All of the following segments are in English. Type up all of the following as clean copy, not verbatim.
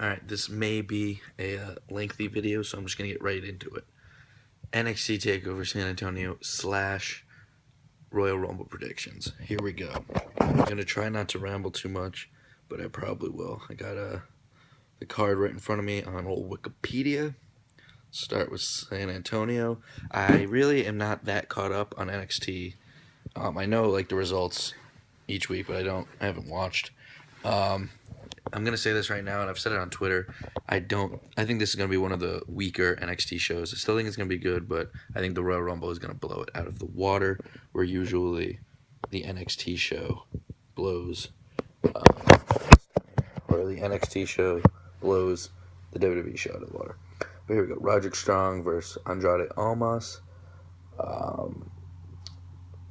Alright, this may be a lengthy video, so I'm just going to get right into it. NXT Takeover San Antonio / Royal Rumble predictions. Here we go. I'm going to try not to ramble too much, but I probably will. I got the card right in front of me on old Wikipedia. Start with San Antonio. I really am not that caught up on NXT. I know the results each week, but I haven't watched. I'm gonna say this right now, and I've said it on Twitter. I think this is gonna be one of the weaker NXT shows. I still think it's gonna be good, but I think the Royal Rumble is gonna blow it out of the water. Where usually the NXT show blows, or the NXT show blows the WWE show out of the water. But here we go: Roderick Strong versus Andrade Almas.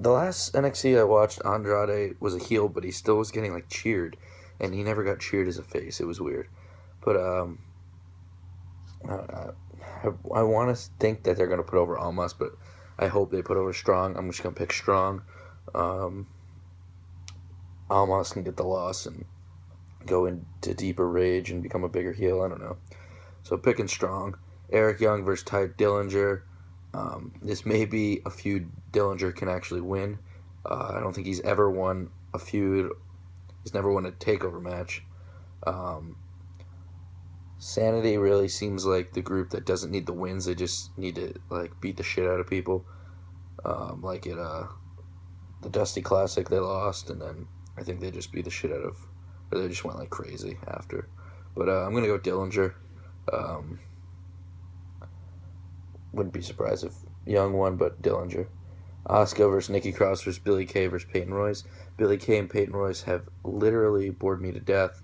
The last NXT I watched, Andrade was a heel, but he still was getting cheered, and he never got cheered as a face. It was weird, but I want to think that they're gonna put over Almas, but I hope they put over Strong. I'm just gonna pick Strong. Almas can get the loss and go into deeper rage and become a bigger heel. I don't know. So picking Strong. Eric Young versus Ty Dillinger. This may be a feud Dillinger can actually win. I don't think he's ever won a feud. He's never won a takeover match. Sanity really seems like the group that doesn't need the wins. They just need to beat the shit out of people. Like at the Dusty Classic, they lost, and then I think they just beat the shit out of, or they just went crazy after. But I'm gonna go Dillinger. Wouldn't be surprised if Young won, but Dillinger. Asuka versus Nikki Cross versus Billie Kay versus Peyton Royce. Billie Kay and Peyton Royce have literally bored me to death.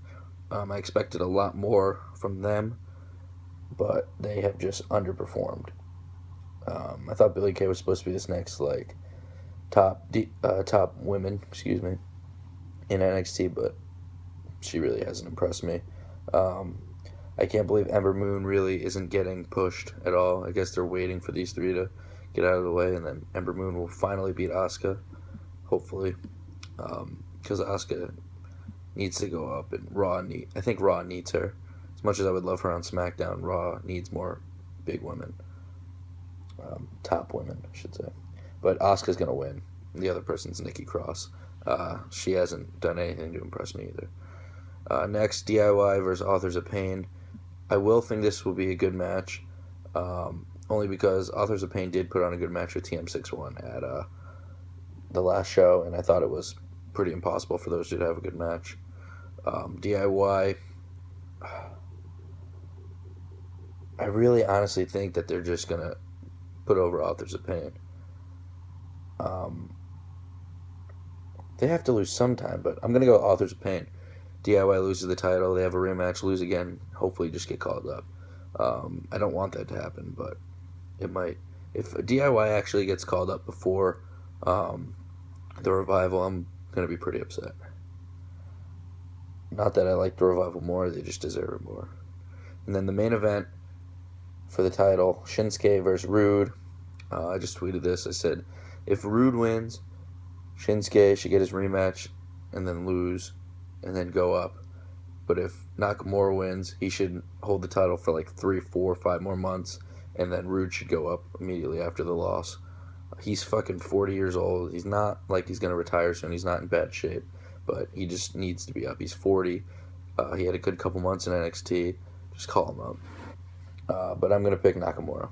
I expected a lot more from them, but they have just underperformed. I thought Billie Kay was supposed to be this next top women, in NXT, but she really hasn't impressed me. I can't believe Ember Moon really isn't getting pushed at all. I guess they're waiting for these three to get out of the way, and then Ember Moon will finally beat Asuka, hopefully, because Asuka needs to go up, and I think Raw needs her. As much as I would love her on SmackDown, Raw needs more big women, top women, I should say. But Asuka's gonna win. The other person's Nikki Cross. She hasn't done anything to impress me either. Next, DIY versus Authors of Pain. I will think this will be a good match, only because Authors of Pain did put on a good match with TM61 at the last show, and I thought it was pretty impossible for those two to have a good match. DIY, I really honestly think that they're just going to put over Authors of Pain. They have to lose sometime, but I'm going to go Authors of Pain. DIY loses the title, they have a rematch, lose again, hopefully just get called up. I don't want that to happen, but it might. If DIY actually gets called up before the Revival, I'm going to be pretty upset. Not that I like the Revival more, they just deserve it more. And then the main event for the title, Shinsuke versus Rude. I just tweeted this. I said, if Rude wins, Shinsuke should get his rematch and then lose and then go up. But if Nakamura wins, he should hold the title for 3, 4, 5 more months, and then Rude should go up immediately after the loss. He's fucking 40 years old. He's not he's going to retire soon. He's not in bad shape, but he just needs to be up. He's 40. He had a good couple months in NXT. Just call him up. But I'm going to pick Nakamura.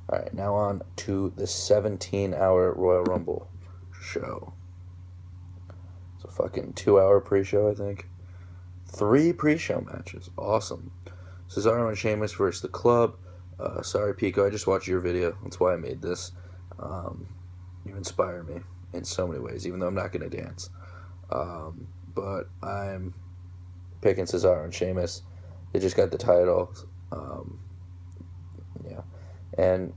All right, now on to the 17-hour Royal Rumble show. It's a fucking 2-hour pre-show, I think. 3 pre-show matches. Awesome. Cesaro and Sheamus versus The Club. Sorry, Pico, I just watched your video. That's why I made this. You inspire me in so many ways, even though I'm not going to dance. But I'm picking Cesaro and Sheamus. They just got the title. Yeah. And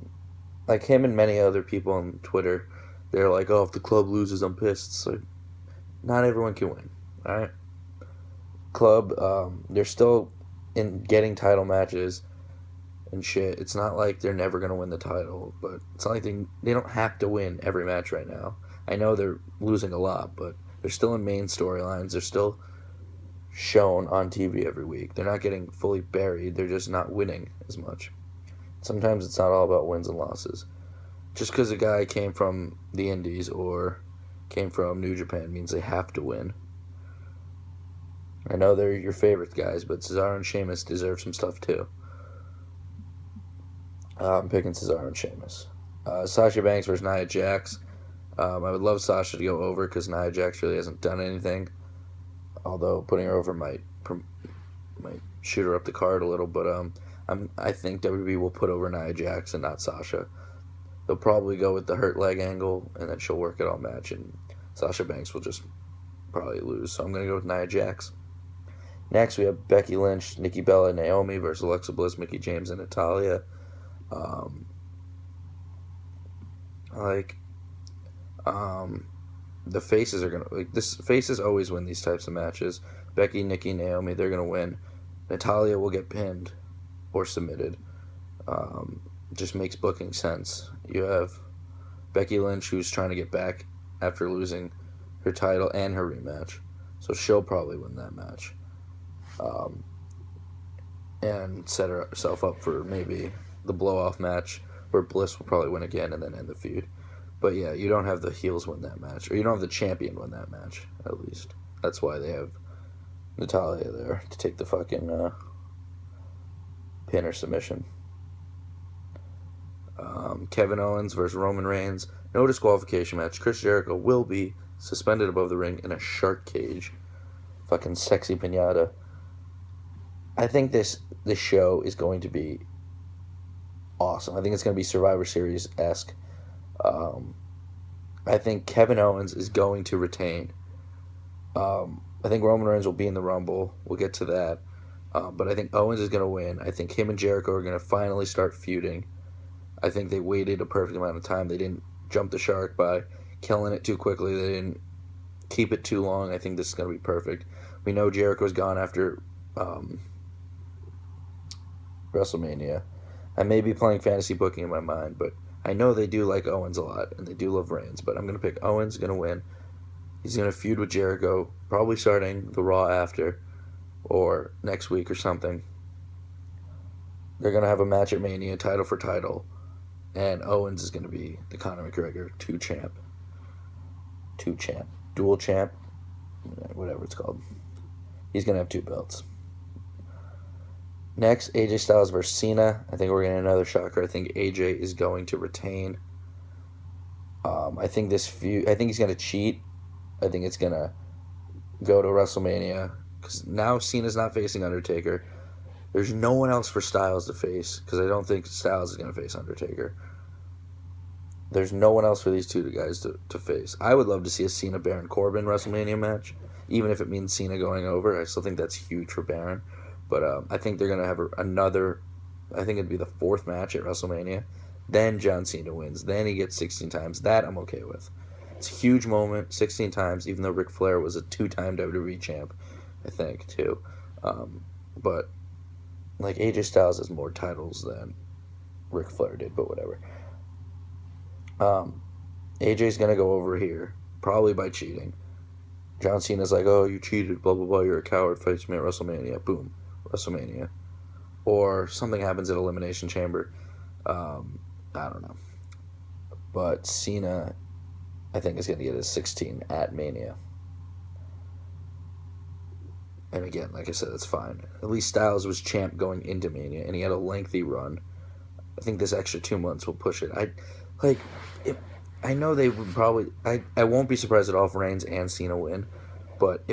him and many other people on Twitter, they're like, oh, if The Club loses, I'm pissed. So not everyone can win, alright? Club, they're still in getting title matches and shit. It's not like they're never going to win the title, but it's not like they don't have to win every match right now. I know they're losing a lot, but they're still in main storylines. They're still shown on TV every week. They're not getting fully buried. They're just not winning as much. Sometimes it's not all about wins and losses. Just because a guy came from the Indies or came from New Japan means they have to win. I know they're your favorite guys, but Cesaro and Sheamus deserve some stuff too. I'm picking Cesaro and Sheamus. Sasha Banks versus Nia Jax. I would love Sasha to go over because Nia Jax really hasn't done anything. Although putting her over might shoot her up the card a little, but I think WWE will put over Nia Jax and not Sasha. They'll probably go with the hurt leg angle, and then she'll work it all match, and Sasha Banks will just probably lose. So I'm gonna go with Nia Jax. Next, we have Becky Lynch, Nikki Bella, Naomi versus Alexa Bliss, Mickie James, and Natalya. The faces are gonna faces always win these types of matches. Becky, Nikki, Naomi, they're gonna win. Natalya will get pinned or submitted. Just makes booking sense. You have Becky Lynch, who's trying to get back after losing her title and her rematch, so she'll probably win that match. And set herself up for maybe the blow-off match where Bliss will probably win again and then end the feud. But yeah, you don't have the heels win that match, or you don't have the champion win that match, at least. That's why they have Natalya there to take the fucking pin or submission. Kevin Owens versus Roman Reigns. No disqualification match. Chris Jericho will be suspended above the ring in a shark cage. Fucking sexy pinata. I think this show is going to be awesome. I think it's going to be Survivor Series-esque. I think Kevin Owens is going to retain. I think Roman Reigns will be in the Rumble. We'll get to that. But I think Owens is going to win. I think him and Jericho are going to finally start feuding. I think they waited a perfect amount of time. They didn't jump the shark by killing it too quickly. They didn't keep it too long. I think this is going to be perfect. We know Jericho's gone after WrestleMania. I may be playing fantasy booking in my mind, but I know they do like Owens a lot, and they do love Reigns. But I'm going to pick Owens, going to win. He's going to feud with Jericho, probably starting the Raw after, or next week or something. They're going to have a match at Mania, title for title, and Owens is going to be the Conor McGregor 2 champ. Dual champ, whatever it's called. He's going to have 2 belts. Next, AJ Styles versus Cena. I think we're getting another shocker. I think AJ is going to retain. I think this feud, I think he's going to cheat. I think it's going to go to WrestleMania, because now Cena's not facing Undertaker. There's no one else for Styles to face, because I don't think Styles is going to face Undertaker. There's no one else for these two guys to face. I would love to see a Cena Baron Corbin WrestleMania match, even if it means Cena going over. I still think that's huge for Baron. But I think they're going to have another, I think it'd be the 4th match at WrestleMania. Then John Cena wins. Then he gets 16 times. That I'm okay with. It's a huge moment, 16 times, even though Ric Flair was a 2-time WWE champ, I think, too. But, like, AJ Styles has more titles than Ric Flair did, but whatever. AJ's going to go over here, probably by cheating. John Cena's like, oh, you cheated, blah, blah, blah, you're a coward, fight me at WrestleMania. Boom, WrestleMania. Or something happens at Elimination Chamber. I don't know. But Cena, I think, is going to get his 16 at Mania. And again, like I said, that's fine. At least Styles was champ going into Mania, and he had a lengthy run. I think this extra 2 months will push it. I know they would probably... I won't be surprised at all if Reigns and Cena win, but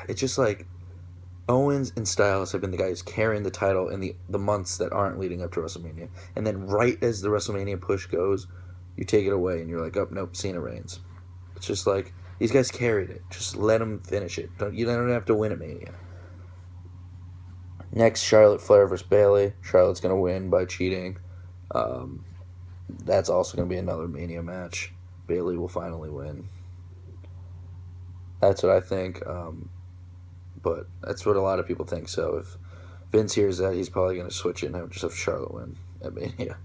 it's just like Owens and Styles have been the guys carrying the title in the months that aren't leading up to WrestleMania. And then right as the WrestleMania push goes, you take it away and you're like, oh, nope, Cena reigns. It's just like, these guys carried it. Just let them finish it. You don't have to win at Mania. Next, Charlotte Flair versus Bayley. Charlotte's going to win by cheating. That's also going to be another Mania match. Bayley will finally win. That's what I think. But that's what a lot of people think. So if Vince hears that, he's probably going to switch it and just have Charlotte win at Mania.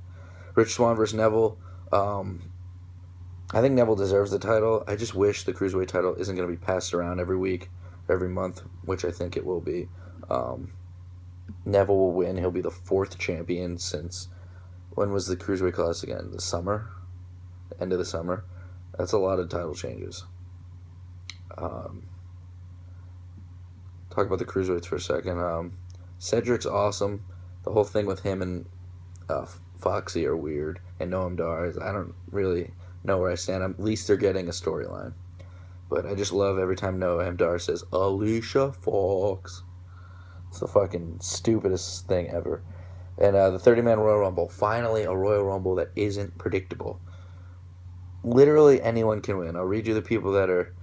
Rich Swann versus Neville. I think Neville deserves the title. I just wish the Cruiserweight title isn't going to be passed around every week, every month, which I think it will be. Neville will win. He'll be the 4th champion since, when was the Cruiserweight Classic again? The summer? End of the summer? That's a lot of title changes. Talk about the Cruiserweights for a second. Cedric's awesome. The whole thing with him and Foxy are weird. And Noam Dar, I don't really know where I stand. At least they're getting a storyline. But I just love every time Noam Dar says, Alicia Fox. It's the fucking stupidest thing ever. And the 30-man Royal Rumble. Finally, a Royal Rumble that isn't predictable. Literally anyone can win. I'll read you the people that are...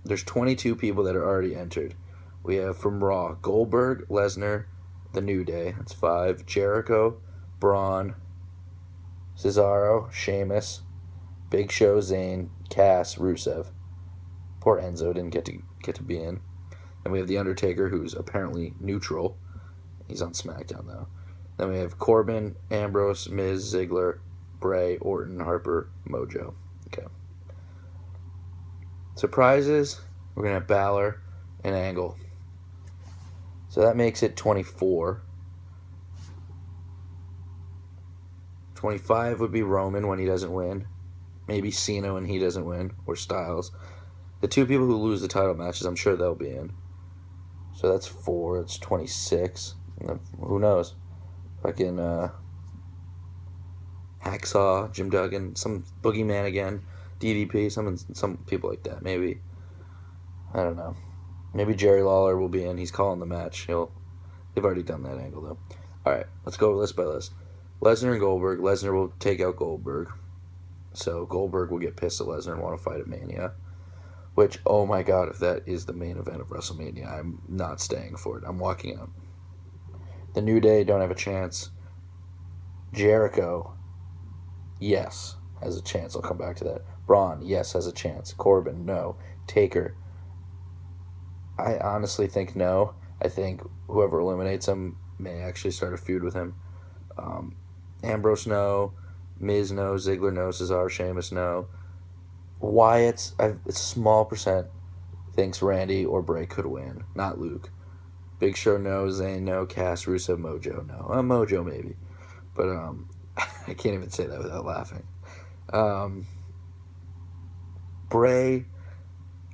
there's 22 people that are already entered. We have from Raw, Goldberg, Lesnar, The New Day. That's 5. Jericho, Braun, Cesaro, Sheamus, Big Show, Zayn, Cass, Rusev. Poor Enzo didn't get to be in. Then we have The Undertaker, who's apparently neutral. He's on SmackDown, though. Then we have Corbin, Ambrose, Miz, Ziggler, Bray, Orton, Harper, Mojo. Okay. Surprises, we're going to have Balor and Angle. So that makes it 24. 25 would be Roman when he doesn't win. Maybe Cena when he doesn't win, or Styles. The 2 people who lose the title matches, I'm sure they'll be in. So that's 4. It's 26. Who knows? Fucking Hacksaw, Jim Duggan, some Boogeyman again, DDP, some people like that. Maybe. I don't know. Maybe Jerry Lawler will be in. He's calling the match. They've already done that angle, though. All right, let's go list by list. Lesnar and Goldberg. Lesnar will take out Goldberg. So Goldberg will get pissed at Lesnar and want to fight at Mania. Which, oh my god, if that is the main event of WrestleMania, I'm not staying for it. I'm walking out. The New Day don't have a chance. Jericho, yes, has a chance. I'll come back to that. Braun, yes, has a chance. Corbin, no. Taker, I honestly think no. I think whoever eliminates him may actually start a feud with him. Ambrose, no. Miz, no. Ziggler, no. Cesaro, Sheamus, no. Wyatt's, a small percent thinks Randy or Bray could win, not Luke. Big Show, no. Zayn, no. Cass, Rusev, Mojo, no. Mojo, maybe. But I can't even say that without laughing. Bray,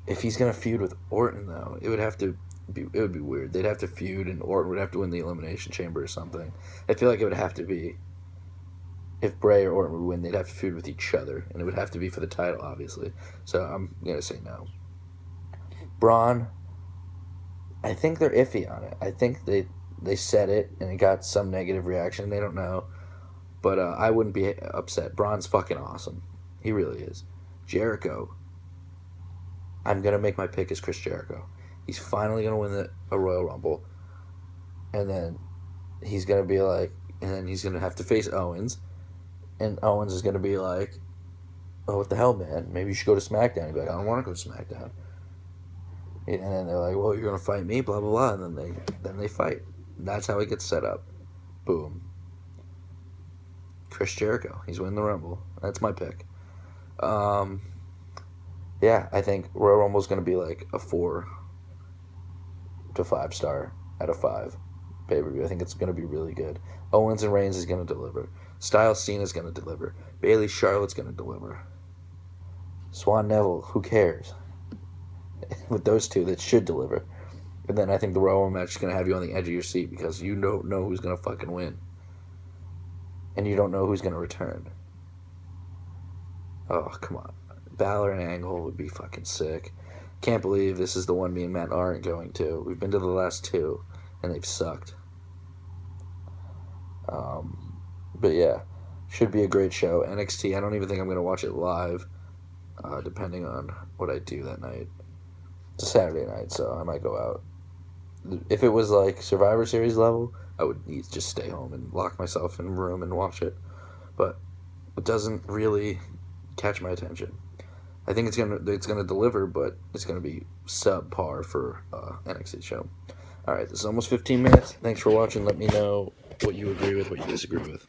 if he's going to feud with Orton, though, it would be weird. They'd have to feud, and Orton would have to win the Elimination Chamber or something. I feel like it would have to be, if Bray or Orton would win, they'd have to feud with each other, and it would have to be for the title, obviously. So I'm going to say no. Braun, I think they're iffy on it. I think they said it, and it got some negative reaction. They don't know. But I wouldn't be upset. Braun's fucking awesome. He really is. Jericho, I'm going to make my pick as Chris Jericho. He's finally going to win a Royal Rumble. And then he's going to be like, and then he's going to have to face Owens. And Owens is going to be like, oh, what the hell, man? Maybe you should go to SmackDown. He'd be like, I don't want to go to SmackDown. And then they're like, well, you're going to fight me, blah, blah, blah. And then they fight. That's how it gets set up. Boom. Chris Jericho. He's winning the Rumble. That's my pick. Yeah, I think Royal Rumble's going to be like a 4 to 5 star out of 5 pay-per-view. I think it's going to be really good. Owens and Reigns is going to deliver. Styles Cena's going to deliver. Bayley Charlotte's going to deliver. Swan Neville, who cares? With those two, that should deliver. And then I think the Royal Rumble match is going to have you on the edge of your seat because you don't know who's going to fucking win. And you don't know who's going to return. Oh, come on. Balor and Angle would be fucking sick. Can't believe this is the one me and Matt aren't going to. We've been to the last 2, and they've sucked. But yeah, should be a great show. NXT, I don't even think I'm going to watch it live, depending on what I do that night. It's a Saturday night, so I might go out. If it was like Survivor Series level, I would need to just stay home and lock myself in a room and watch it. But it doesn't really catch my attention. I think it's gonna deliver, but it's gonna be subpar for NXT show. All right, this is almost 15 minutes. Thanks for watching. Let me know what you agree with, what you disagree with.